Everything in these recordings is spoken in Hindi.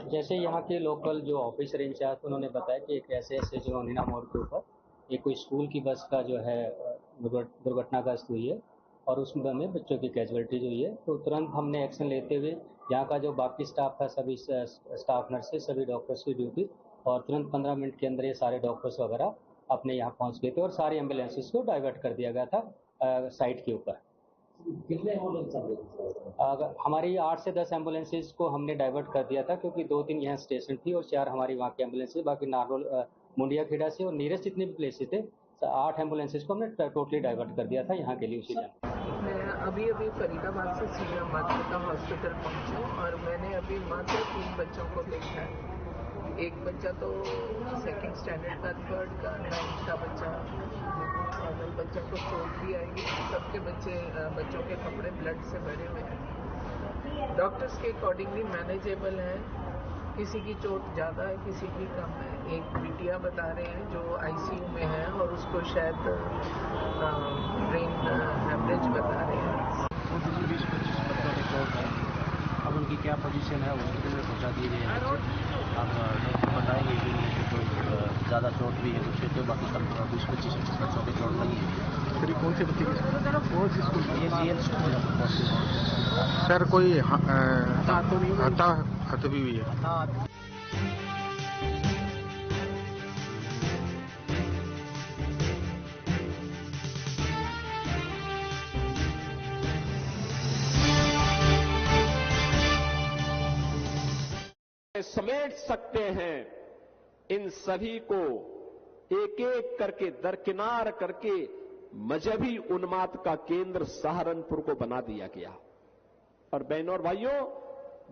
जैसे यहाँ के लोकल जो ऑफिसर इंचार्ज उन्होंने बताया कि एक ऐसे जो नीना मोड़ के ऊपर एक कोई स्कूल की बस का जो है दुर्घटनाग्रस्त हुई है और उसमें बच्चों की कैजुअलिटीज हुई है। तो तुरंत हमने एक्शन लेते हुए यहाँ का जो बाकी स्टाफ था, सभी स्टाफ नर्सेज, सभी डॉक्टर्स की ड्यूटी, और तुरंत 15 मिनट के अंदर ये सारे डॉक्टर्स वगैरह अपने यहाँ पहुँच गए थे और सारी एम्बुलेंसेज को डाइवर्ट कर दिया गया था साइट के ऊपर। कितने एम्बुलेंस हमारी 8 से 10 एम्बुलेंसेज को हमने डाइवर्ट कर दिया था, क्योंकि 2-3 यहाँ स्टेशन थी और 4 हमारी वहाँ की एम्बुलेंसेज, बाकी नारनौल, मुंडिया खेड़ा से और नीयरेस्ट जितने भी प्लेसेस थे 8 एम्बुलेंसेज को हमने टोटली डाइवर्ट कर दिया था यहाँ के लिए उसी टाइम। मैं अभी फरीदाबाद से सीधा मातृका हॉस्पिटल पहुंची और मैंने अभी मात्र 3 बच्चों को देखा है। एक बच्चा तो 2nd स्टैंडर्ड का, 3rd का, 9th का बच्चा, और बच्चों को चोट भी आई। सबके बच्चों के कपड़े ब्लड से भरे हुए हैं। डॉक्टर्स के अकॉर्डिंगली मैनेजेबल है, किसी की चोट ज़्यादा है, किसी की कम है। एक बिटिया बता रहे हैं जो आईसीयू में है और उसको शायद ब्रेन हेमरेज बता रहे हैं। 20-25 बच्चों के चोट है, अब उनकी क्या पोजीशन है हॉस्पिटल में पहुंचा दिए गए हैं। अब डॉक्टर बताएंगे कि उनको कोई ज़्यादा चोट भी है तो फिर तो बाकी कम 20-25 बच्चों की चोट नहीं है। फिर कौन से बच्चे कौन सी स्कूल ये जीएल स्कूल है सर? कोई हत भी हुई है? समेट सकते हैं इन सभी को एक एक करके दरकिनार करके मजहबी उन्माद का केंद्र सहारनपुर को बना दिया गया। और बहनों और भाइयों,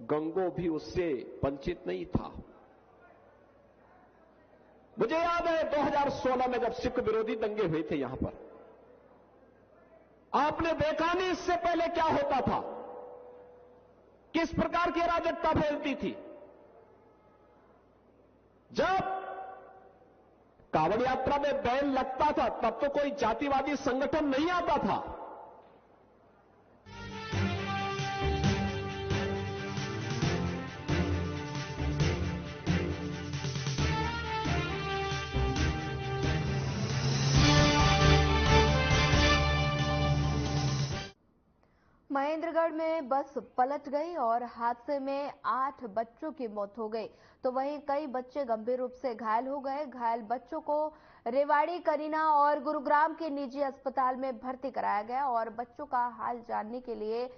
गंगो भी उससे वंचित नहीं था। मुझे याद है 2016 में जब सिख विरोधी दंगे हुए थे यहां पर, आपने देखा नहीं इससे पहले क्या होता था, किस प्रकार की अराजकता फैलती थी। जब कांवड़ यात्रा में बैन लगता था तब तो कोई जातिवादी संगठन नहीं आता था। महेंद्रगढ़ में बस पलट गई और हादसे में 8 बच्चों की मौत हो गई, तो वहीं कई बच्चे गंभीर रूप से घायल हो गए। घायल बच्चों को रेवाड़ी, करीना और गुरुग्राम के निजी अस्पताल में भर्ती कराया गया और बच्चों का हाल जानने के लिए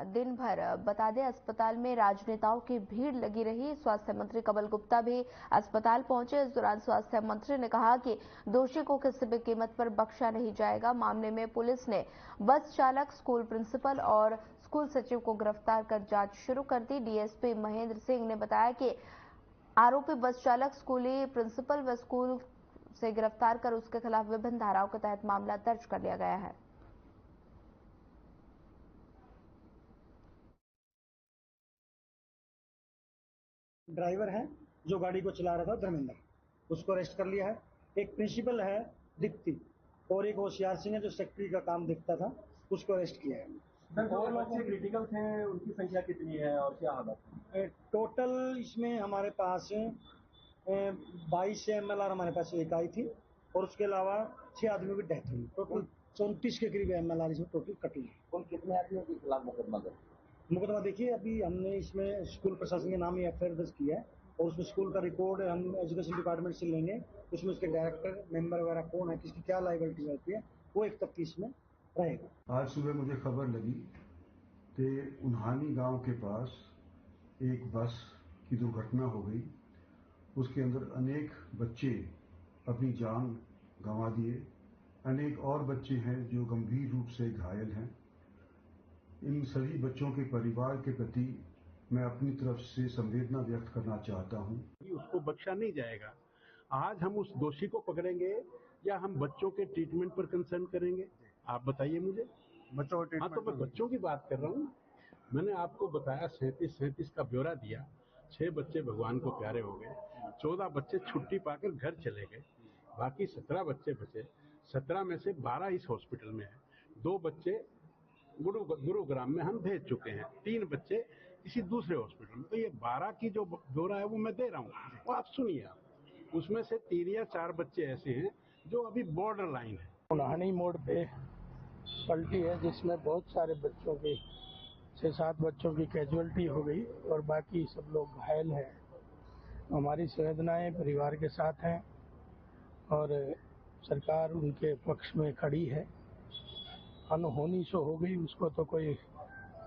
दिन भर बता दें अस्पताल में राजनेताओं की भीड़ लगी रही। स्वास्थ्य मंत्री कमल गुप्ता भी अस्पताल पहुंचे। इस दौरान स्वास्थ्य मंत्री ने कहा कि दोषी को किसी भी कीमत पर बख्शा नहीं जाएगा। मामले में पुलिस ने बस चालक, स्कूल प्रिंसिपल और स्कूल सचिव को गिरफ्तार कर जांच शुरू कर दी। डीएसपी महेंद्र सिंह ने बताया कि आरोपी बस चालक, स्कूली प्रिंसिपल व स्कूल से गिरफ्तार कर उसके खिलाफ विभिन्न धाराओं के तहत मामला दर्ज कर लिया गया है। ड्राइवर है जो गाड़ी को चला रहा था, धर्मेंद्र, उसको अरेस्ट कर लिया है। एक प्रिंसिपल है दीप्ति, और एक होशियार सिंह है जो सेक्रेटरी का काम देखता था, उसको अरेस्ट किया है। और बच्चे क्रिटिकल थे, उनकी संख्या कितनी है और क्या हालत है? टोटल इसमें हमारे पास 22 MLR हमारे पास एक आई थी और उसके अलावा 6 आदमियों की डेथ हुई। टोटल 34 के करीब MLR इसमें टोटल कटी है। कौन कितने आदमियों के खिलाफ मुकदमा देखिए, अभी हमने इसमें स्कूल प्रशासन के नाम ही FIR दर्ज किया है और उसमें स्कूल का रिकॉर्ड हम एजुकेशन डिपार्टमेंट से लेंगे। उसमें उसके डायरेक्टर, मेंबर वगैरह कौन है, किसकी क्या लायबिलिटी रहती है, वो एक तफ्तीश में रहेगा। आज सुबह मुझे खबर लगी कि उन्हानी गांव के पास एक बस की दुर्घटना हो गई। उसके अंदर अनेक बच्चे अपनी जान गंवा दिए, अनेक और बच्चे हैं जो गंभीर रूप से घायल हैं। इन सभी बच्चों के परिवार के प्रति मैं अपनी तरफ से संवेदना व्यक्त करना चाहता हूं। उसको बख्शा नहीं जाएगा। आज हम उस दोषी को पकड़ेंगे या हम बच्चों के ट्रीटमेंट पर कंसर्न करेंगे, आप बताइए मुझे। बच्चों के हाँ, तो मैं बच्चों की बात कर रहा हूँ। मैंने आपको बताया 37 का ब्यौरा दिया। 6 बच्चे भगवान को प्यारे हो गए, 14 बच्चे छुट्टी पाकर घर चले गए, बाकी 17 बच्चे बचे। 17 में से 12 इस हॉस्पिटल में है, 2 बच्चे गुरुग्राम में हम भेज चुके हैं, 3 बच्चे किसी दूसरे हॉस्पिटल में। तो ये 12 की जो ब्यौरा है वो मैं दे रहा हूँ, वो आप सुनिए। आप उसमें से 3 या 4 बच्चे ऐसे हैं जो अभी बॉर्डर लाइन है। उन्हानी मोड़ पे पलटी है जिसमें बहुत सारे बच्चों की 6-7 बच्चों की कैजुअलिटी हो गई और बाकी सब लोग घायल हैं। हमारी संवेदनाएं परिवार के साथ हैं और सरकार उनके पक्ष में खड़ी है। अनहोनी सो हो गई, उसको तो कोई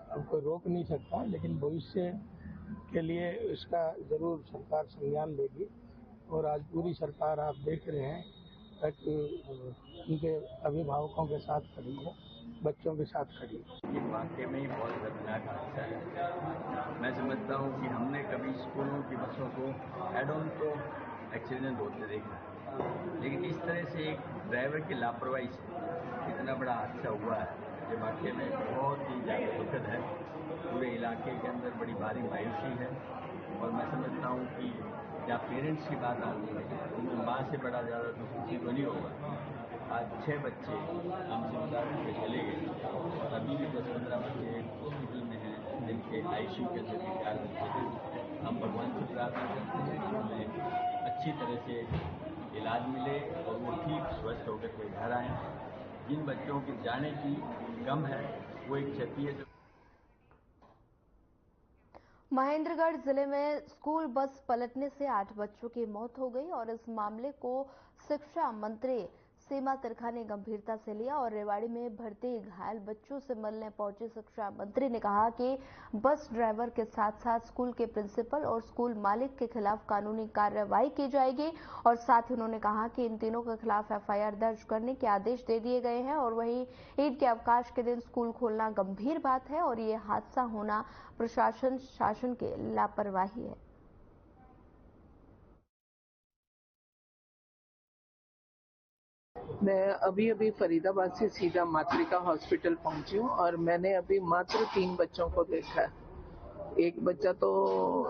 रोक नहीं सकता, लेकिन भविष्य के लिए इसका जरूर सरकार संज्ञान लेगी। और आज पूरी सरकार आप देख रहे हैं कि उनके अभिभावकों के साथ खड़ी है, बच्चों के साथ खड़ी है। ये वाकई में ही बहुत दर्दनाक हादसा है। मैं समझता हूँ कि हमने कभी स्कूलों की बसों को हेड ऑन तो एक्सीडेंट होते देखा, लेकिन इस तरह से एक ड्राइवर की लापरवाही से इतना बड़ा हादसा हुआ है, ये वाकई में बहुत ही ज़्यादा दुखद है। पूरे इलाके के अंदर बड़ी भारी मायूसी है और मैं समझता हूँ कि जहाँ पेरेंट्स की बात आती है उनमें माँ से बड़ा ज़्यादा दुख किसी को नहीं होगा। आज 6 बच्चे हमसे मुताबिक पे चले गए और अभी भी 10-15 बच्चे हॉस्पिटल में हैं जिनके आईसीयू के अंदर इंतकाल होते हैं। हम भगवान से प्रार्थना करते हैं कि उन्हें अच्छी तरह से इलाज मिले और वो ठीक स्वस्थ होकर के घर आएँ। जिन बच्चों की जाने की गम है वो एक क्षति है। महेंद्रगढ़ जिले में स्कूल बस पलटने से 8 बच्चों की मौत हो गई और इस मामले को शिक्षा मंत्री सीमा तिरखा ने गंभीरता से लिया और रेवाड़ी में भर्ती घायल बच्चों से मिलने पहुंचे शिक्षा मंत्री ने कहा कि बस ड्राइवर के साथ साथ स्कूल के प्रिंसिपल और स्कूल मालिक के खिलाफ कानूनी कार्रवाई की जाएगी। और साथ ही उन्होंने कहा कि इन तीनों के खिलाफ एफआईआर दर्ज करने के आदेश दे दिए गए हैं। और वहीं ईद के अवकाश के दिन स्कूल खोलना गंभीर बात है और ये हादसा होना प्रशासन शासन की लापरवाही है। मैं अभी फरीदाबाद से सीधा मातृका हॉस्पिटल पहुंची हूँ और मैंने अभी मात्र 3 बच्चों को देखा है। एक बच्चा तो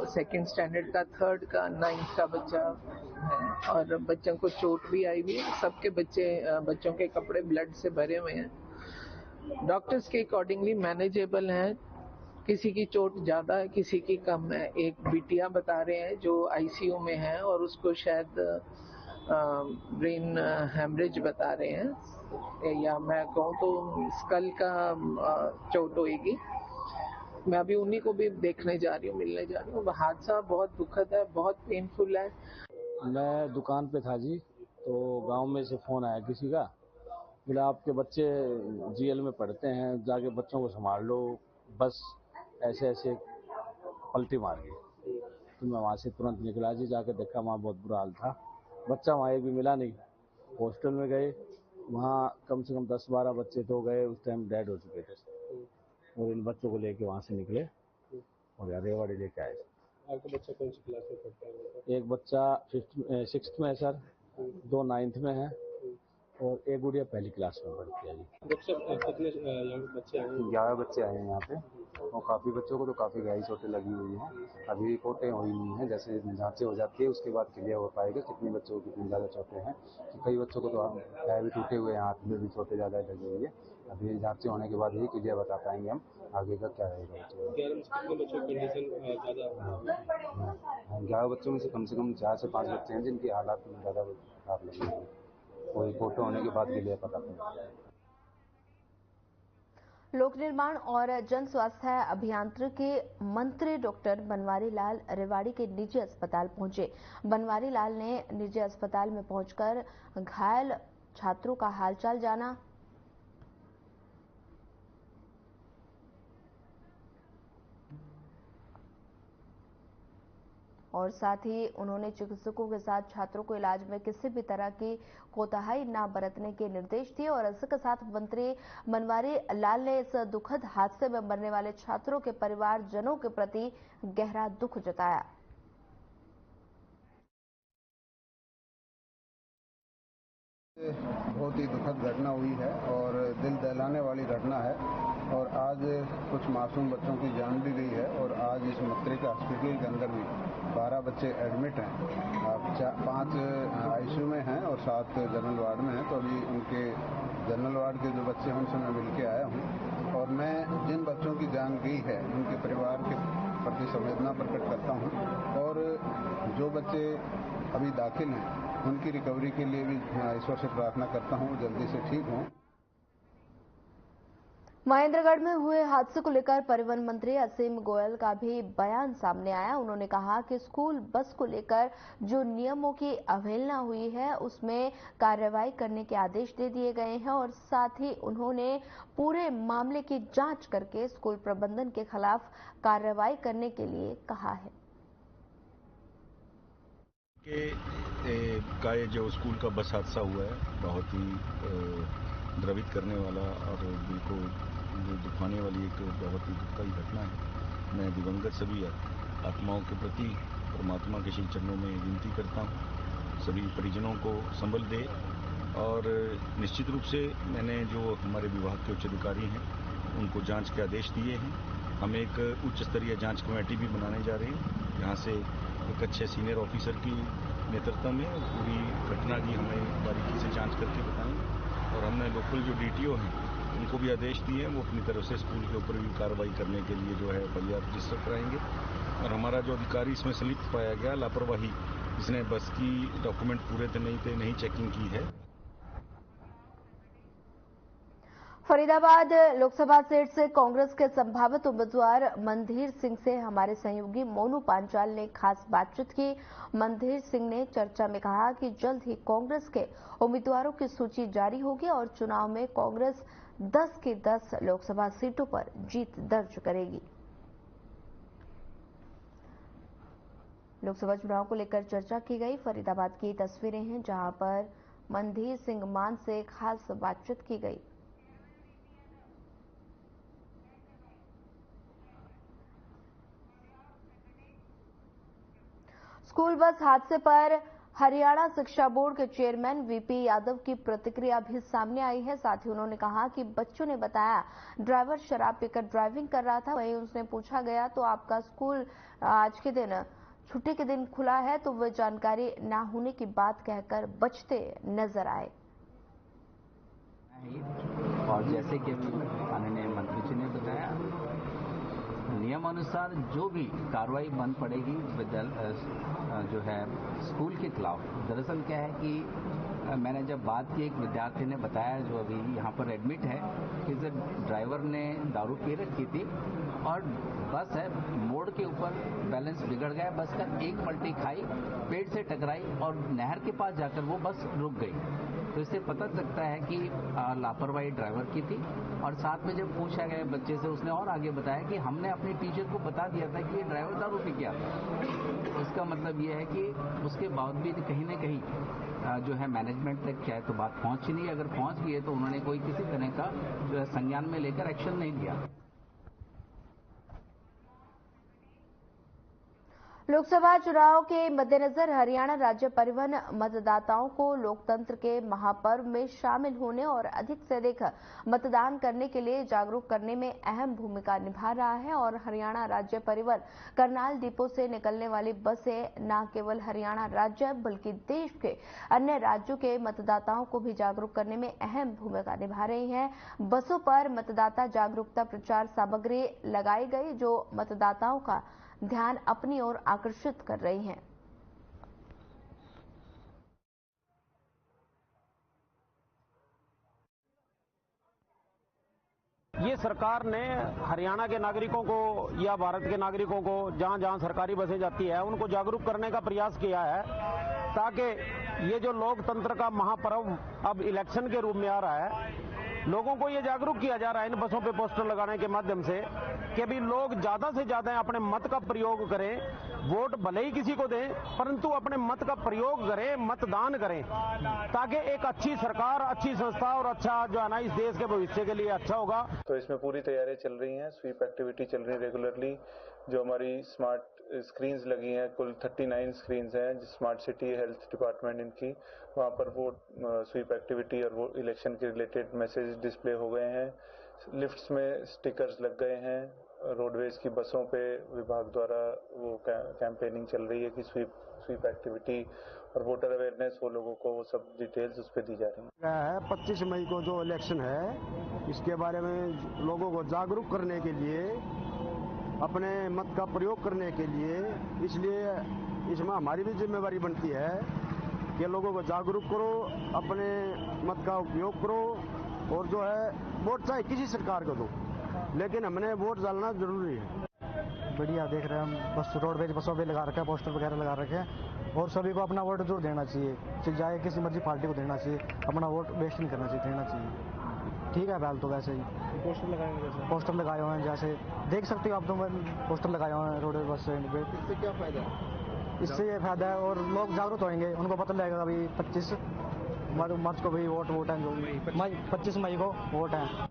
2nd स्टैंडर्ड का, 3rd का, 9th का बच्चा है और बच्चों को चोट भी आई हुई है। सबके बच्चों के कपड़े ब्लड से भरे हुए हैं। डॉक्टर्स के अकॉर्डिंगली मैनेजेबल हैं, किसी की चोट ज्यादा है, किसी की कम है। एक बिटिया बता रहे हैं जो आईसीयू में है और उसको शायद ब्रेन हेमरेज बता रहे हैं, या मैं कहूँ तो स्कल का चोट होगी। मैं अभी उन्हीं को भी देखने जा रही हूँ, मिलने जा रही हूँ। हादसा बहुत दुखद है, बहुत पेनफुल है। मैं दुकान पे था जी, तो गांव में से फोन आया किसी का, बोला आपके बच्चे जीएल में पढ़ते हैं, जाके बच्चों को संभाल लो, बस ऐसे ऐसे पलटी मार गई। तो मैं वहाँ से तुरंत निकला जी, जाके देखा वहाँ बहुत बुरा हाल था। बच्चा वहाँ एक भी मिला नहीं। हॉस्टल में गए, वहाँ कम से कम 10-12 बच्चे तो गए, उस टाइम डेड हो चुके थे और इन बच्चों को लेके वहाँ से निकले और रेवाड़ी लेके आए। आपका बच्चा कौन सी क्लास में पढ़ता है? एक बच्चा 6th में है सर, 2 9th में है और एक गुड़िया 1ली क्लास में पढ़ती है जी। कितने बच्चे आए? 11 बच्चे आए हैं यहाँ पे और काफ़ी बच्चों को तो काफ़ी गहरी चोटें लगी हुई हैं। अभी रिपोर्टें हुई नहीं हैं, जैसे जांचें हो जाती है उसके बाद क्लियर हो पाएगा कितने बच्चों को कितनी ज़्यादा चोटें हैं। तो कई बच्चों को तो पैर भी टूटे हुए हैं, हाथ में भी चोटें ज़्यादा लगी हुई है। अभी जांचें होने के बाद ही क्लियर बता पाएंगे हम आगे का क्या रहेगा। 11 बच्चों की कंडीशन ज़्यादा? 11 बच्चों में से कम 4 से 5 बच्चे हैं जिनकी हालात में ज़्यादा खराब लगी हुई है। कोई फोटो होने के बाद क्लियर पता चलेगा। लोक निर्माण और जन स्वास्थ्य अभियांत्रिकी मंत्री डॉक्टर बनवारी लाल रेवाड़ी के निजी अस्पताल पहुंचे। बनवारी लाल ने निजी अस्पताल में पहुंचकर घायल छात्रों का हालचाल जाना। और साथ ही उन्होंने चिकित्सकों के साथ छात्रों को इलाज में किसी भी तरह की कोताही न बरतने के निर्देश दिए। और इसके साथ मंत्री बनवारी लाल ने इस दुखद हादसे में मरने वाले छात्रों के परिवारजनों के प्रति गहरा दुख जताया। बहुत ही दुखद घटना हुई है और दिल दहलाने वाली घटना है और आज कुछ मासूम बच्चों की जान भी गई है और आज इस मातृका हॉस्पिटल के अंदर भी 12 बच्चे एडमिट हैं। 5 आईसीयू में हैं और 7 जनरल वार्ड में हैं। तो अभी उनके जनरल वार्ड के जो बच्चे हैं उनसे मैं मिल के आया हूँ और मैं जिन बच्चों की जान गई है उनके परिवार के प्रति संवेदना प्रकट करता हूँ और जो बच्चे अभी दाखिल हैं उनकी रिकवरी के लिए भी ईश्वर से प्रार्थना करता हूँ जल्दी से ठीक हों। महेंद्रगढ़ में हुए हादसे को लेकर परिवहन मंत्री असीम गोयल का भी बयान सामने आया। उन्होंने कहा कि स्कूल बस को लेकर जो नियमों की अवहेलना हुई है उसमें कार्रवाई करने के आदेश दे दिए गए हैं और साथ ही उन्होंने पूरे मामले की जांच करके स्कूल प्रबंधन के खिलाफ कार्रवाई करने के लिए कहा है। का ये जो स्कूल का बस हादसा हुआ है बहुत ही द्रवित करने वाला और बिल्कुल दुखाने वाली एक बहुत ही दुखदायी घटना है। मैं दिवंगत सभी आत्माओं के प्रति परमात्मा के श्री चरणों में विनती करता हूँ सभी परिजनों को संबल दे और निश्चित रूप से मैंने जो हमारे विभाग के उच्च अधिकारी हैं उनको जांच के आदेश दिए हैं। हम एक उच्च स्तरीय जांच कमेटी भी बनाने जा रहे हैं यहाँ से एक अच्छे सीनियर ऑफिसर की नेतृत्व में पूरी घटना की हमें बारीकी से जांच करके बताएंगे और हमने लोकल जो डीटीओ हैं उनको भी आदेश दिए हैं वो अपनी तरफ से स्कूल के ऊपर भी कार्रवाई करने के लिए जो है एफआईआर रजिस्टर कराएंगे और हमारा जो अधिकारी इसमें संलिप्त पाया गया लापरवाही जिसने बस की डॉक्यूमेंट पूरे थे नहीं चेकिंग की है। फरीदाबाद लोकसभा सीट से कांग्रेस के संभावित उम्मीदवार मनधीर सिंह से हमारे सहयोगी मोनू पांचाल ने खास बातचीत की। मनधीर सिंह ने चर्चा में कहा कि जल्द ही कांग्रेस के उम्मीदवारों की सूची जारी होगी और चुनाव में कांग्रेस 10 की 10 लोकसभा सीटों पर जीत दर्ज करेगी। लोकसभा चुनाव को लेकर चर्चा की गई। फरीदाबाद की तस्वीरें हैं जहां पर मनधीर सिंह मान से खास बातचीत की गई। स्कूल बस हादसे पर हरियाणा शिक्षा बोर्ड के चेयरमैन वीपी यादव की प्रतिक्रिया भी सामने आई है। साथ ही उन्होंने कहा कि बच्चों ने बताया ड्राइवर शराब पीकर ड्राइविंग कर रहा था। वहीं उसने पूछा गया तो आपका स्कूल आज के दिन छुट्टी के दिन खुला है तो वह जानकारी ना होने की बात कहकर बचते नजर आए। और जैसे कि माननीय मंत्री जी ने बताया नियमानुसार जो भी कार्रवाई बन पड़ेगी विद्यालय जो है स्कूल के खिलाफ। दरअसल क्या है कि मैंने जब बात की एक विद्यार्थी ने बताया जो अभी यहाँ पर एडमिट है कि ड्राइवर ने दारू पी रखी थी और बस है मोड़ के ऊपर बैलेंस बिगड़ गया, बस का एक पलटी खाई, पेड़ से टकराई और नहर के पास जाकर वो बस रुक गई। तो इससे पता लगता है कि लापरवाही ड्राइवर की थी। और साथ में जब पूछा गया बच्चे से उसने और आगे बताया कि हमने अपने टीचर को बता दिया था कि ये ड्राइवर दारू पी के आता है। इसका मतलब ये है कि उसके बावजूद कहीं न कहीं जो है मैनेजमेंट तक चाहे तो बात पहुंच ही नहीं। अगर पहुंच गई है तो उन्होंने कोई किसी तरह का जो है संज्ञान में लेकर एक्शन नहीं लिया। लोकसभा चुनाव के मद्देनजर हरियाणा राज्य परिवहन मतदाताओं को लोकतंत्र के महापर्व में शामिल होने और अधिक से अधिक मतदान करने के लिए जागरूक करने में अहम भूमिका निभा रहा है। और हरियाणा राज्य परिवहन करनाल डिपो से निकलने वाली बसें न केवल हरियाणा राज्य बल्कि देश के अन्य राज्यों के मतदाताओं को भी जागरूक करने में अहम भूमिका निभा रही हैं। बसों पर मतदाता जागरूकता प्रचार सामग्री लगाई गई जो मतदाताओं का ध्यान अपनी ओर आकर्षित कर रही हैं। ये सरकार ने हरियाणा के नागरिकों को या भारत के नागरिकों को जहां जहां सरकारी बसें जाती है उनको जागरूक करने का प्रयास किया है ताकि ये जो लोकतंत्र का महापर्व अब इलेक्शन के रूप में आ रहा है लोगों को ये जागरूक किया जा रहा है इन बसों पे पोस्टर लगाने के माध्यम से कि भी लोग ज्यादा से ज्यादा अपने मत का प्रयोग करें। वोट भले ही किसी को दें परंतु अपने मत का प्रयोग करें, मतदान करें ताकि एक अच्छी सरकार, अच्छी संस्था और अच्छा जो है ना इस देश के भविष्य के लिए अच्छा होगा। तो इसमें पूरी तैयारी चल रही है, स्वीप एक्टिविटी चल रही है रेगुलरली। जो हमारी स्मार्ट स्क्रीन्स लगी हैं, कुल 39 स्क्रीन्स हैं स्मार्ट सिटी हेल्थ डिपार्टमेंट इनकी, वहाँ पर वो स्वीप एक्टिविटी और वो इलेक्शन के रिलेटेड मैसेज डिस्प्ले हो गए हैं। लिफ्ट्स में स्टिकर्स लग गए हैं। रोडवेज की बसों पे विभाग द्वारा वो कैंपेनिंग चल रही है कि स्वीप एक्टिविटी और वोटर अवेयरनेस वो लोगों को वो सब डिटेल्स उस पर दी जा रही है। 25 मई को जो इलेक्शन है इसके बारे में लोगों को जागरूक करने के लिए अपने मत का प्रयोग करने के लिए, इसलिए इसमें हमारी भी जिम्मेवारी बनती है कि लोगों को जागरूक करो, अपने मत का उपयोग करो और जो है वोट चाहे किसी सरकार को दो, लेकिन हमने वोट डालना जरूरी है। बढ़िया देख रहे हैं हम, बस रोडवेज बसों पे लगा रखे हैं, पोस्टर वगैरह लगा रखे हैं और सभी को अपना वोट जरूर देना चाहिए, चाहे किसी मर्जी पार्टी को देना चाहिए, अपना वोट वेस्ट नहीं करना चाहिए, देना चाहिए। ठीक है बैल तो वैसे ही पोस्टर लगाएंगे, जैसे पोस्टर लगाए हुए हैं, जैसे देख सकते हो आप तो पोस्टर लगाए हुए हैं रोडवेज बस स्टैंड पे। इससे क्या फायदा है? इससे ये फायदा है और लोग जागरूक होंगे, उनको पता लगेगा अभी 25 मार्च को भी वोट है, जो 25 मई को वोट है।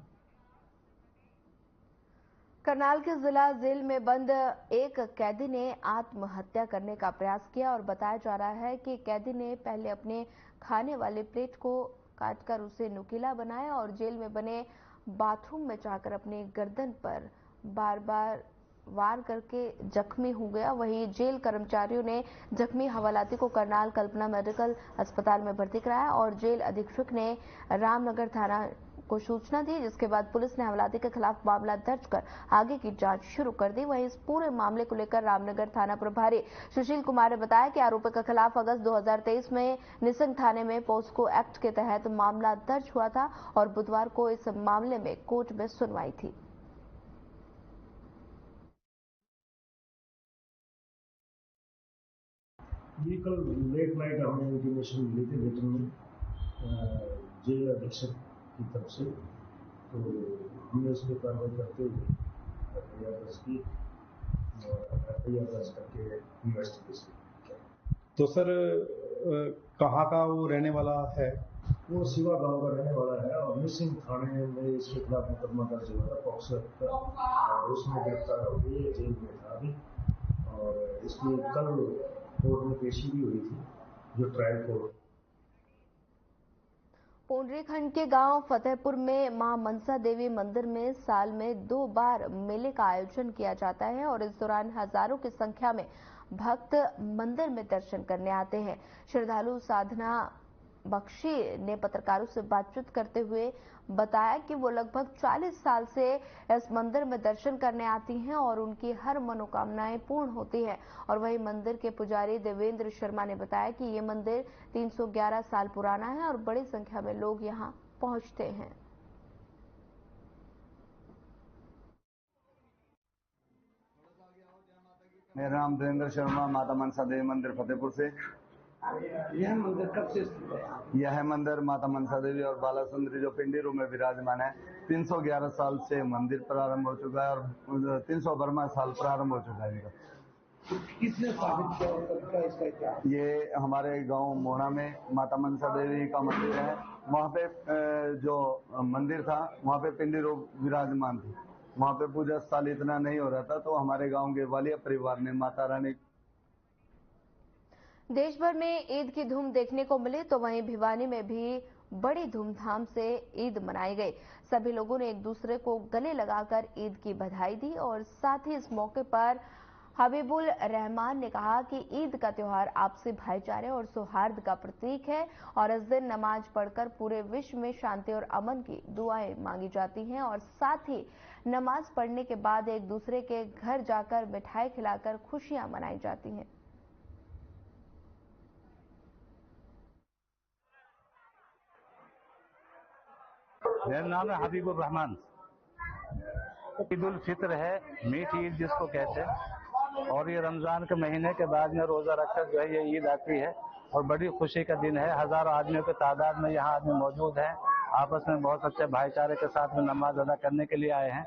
करनाल के जिला जेल में बंद एक कैदी ने आत्महत्या करने का प्रयास किया और बताया जा रहा है कि कैदी ने पहले अपने खाने वाले प्लेट को काटकर उसे नुकीला बनाया और जेल में बने बाथरूम में जाकर अपने गर्दन पर बार बार वार करके जख्मी हो गया। वहीं जेल कर्मचारियों ने जख्मी हवालाती को करनाल कल्पना मेडिकल अस्पताल में भर्ती कराया और जेल अधीक्षक ने रामनगर थाना को सूचना दी, जिसके बाद पुलिस ने हवालाती के खिलाफ मामला दर्ज कर आगे की जांच शुरू कर दी। वहीं इस पूरे मामले को लेकर रामनगर थाना प्रभारी सुशील कुमार ने बताया कि आरोपी के खिलाफ अगस्त 2023 में निसंग थाने में पोस्को एक्ट के तहत मामला दर्ज हुआ था और बुधवार को इस मामले में कोर्ट में सुनवाई थी। ये कल लेट नाइट हमें इंटीमेशन मिली थी रिटर्न जेल अधीक्षक की तरफ से, तो हमने इस पर कार्रवाई करते हुए एफआईआर दर्ज की और एफआईआर दर्ज करके इन्वेस्टिगेशन किया। तो सर कहाँ का वो रहने वाला है? वो सिवा गांव का रहने वाला है और मिसिंग थाने में इसके खिलाफ मुकदमा दर्ज हुआ था पॉक्सो एक्ट का और उसमें गिरफ्तार हो गई, जेल में था अभी और इसकी कल कोर्ट में पेशी भी हुई थी, जो ट्रायल कोर्ट। पोंडरी खंड के गांव फतेहपुर में मां मनसा देवी मंदिर में साल में 2 बार मेले का आयोजन किया जाता है और इस दौरान हजारों की संख्या में भक्त मंदिर में दर्शन करने आते हैं। श्रद्धालु साधना बख्शी ने पत्रकारों से बातचीत करते हुए बताया कि वो लगभग 40 साल से इस मंदिर में दर्शन करने आती हैं और उनकी हर मनोकामनाएं पूर्ण होती हैं। और वहीं मंदिर के पुजारी देवेंद्र शर्मा ने बताया कि ये मंदिर 311 साल पुराना है और बड़ी संख्या में लोग यहां पहुंचते हैं। मेरा नाम देवेंद्र शर्मा, माता मनसा देवी मंदिर फतेहपुर से। यह मंदिर कब से स्थित है? यह मंदिर माता मनसा देवी और बाला सुंदरी जो पिंडी रूप में विराजमान है 311 साल से मंदिर प्रारंभ हो चुका है और 312वां साल प्रारंभ हो चुका है इनका। किसने स्थापित किया इसका इतिहास? ये हमारे गांव मोहना में माता मनसा देवी का मंदिर है। वहाँ पे जो मंदिर था वहाँ पे पिंडी रूप विराजमान थी, वहाँ पे पूजा स्थल इतना नहीं हो रहा था, तो हमारे गांव के वालिया परिवार ने माता रानी। देश भर में ईद की धूम देखने को मिली तो वहीं भिवानी में भी बड़ी धूमधाम से ईद मनाई गई। सभी लोगों ने एक दूसरे को गले लगाकर ईद की बधाई दी और साथ ही इस मौके पर हबीबुल रहमान ने कहा कि ईद का त्योहार आपसी भाईचारे और सौहार्द का प्रतीक है और इस दिन नमाज पढ़कर पूरे विश्व में शांति और अमन की दुआएं मांगी जाती हैं और साथ ही नमाज पढ़ने के बाद एक दूसरे के घर जाकर मिठाई खिलाकर खुशियां मनाई जाती हैं। मेरा नाम है हबीबुर रहमान। ईद उल फित्र है, मीठी ईद जिसको कहते हैं, और ये रमजान के महीने के बाद में रोजा रखकर जो है ये ईद आती है और बड़ी खुशी का दिन है। हजारों आदमियों के तादाद में यहाँ आदमी मौजूद हैं, आपस में बहुत अच्छे भाईचारे के साथ में नमाज अदा करने के लिए आए हैं।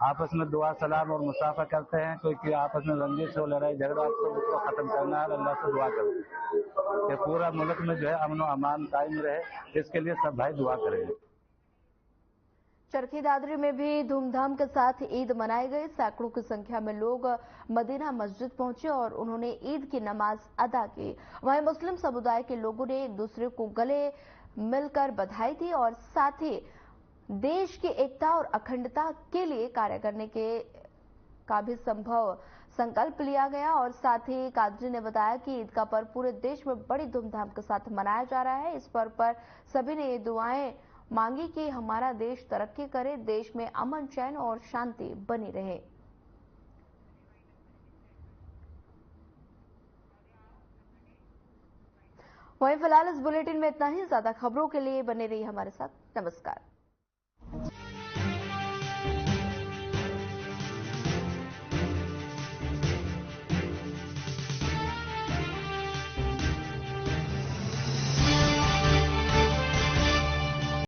आपस में दुआ सलाम और मुसाफा करते हैं, क्योंकि आपस में रंजिश हो लड़ाई झगड़ा उसको खत्म करना है, अल्लाह से दुआ करते हैं कि पूरा मुल्क में जो है अमन और अमान कायम रहे, इसके लिए सब भाई दुआ करेंगे। चरखी दादरी में भी धूमधाम के साथ ईद मनाई गई। सैकड़ों की संख्या में लोग मदीना मस्जिद पहुंचे और उन्होंने ईद की नमाज अदा की। वहीं मुस्लिम समुदाय के लोगों ने एक दूसरे को गले मिलकर बधाई दी और साथ ही देश की एकता और अखंडता के लिए कार्य करने का भी संभव संकल्प लिया गया। और साथ ही कादरी ने बताया कि ईद का पर्व पूरे देश में बड़ी धूमधाम के साथ मनाया जा रहा है। इस पर्व पर सभी ने ये दुआएं मांगी कि हमारा देश तरक्की करे, देश में अमन चैन और शांति बनी रहे। वहीं फिलहाल इस बुलेटिन में इतना ही। ज्यादा खबरों के लिए बने रहिए हमारे साथ। नमस्कार।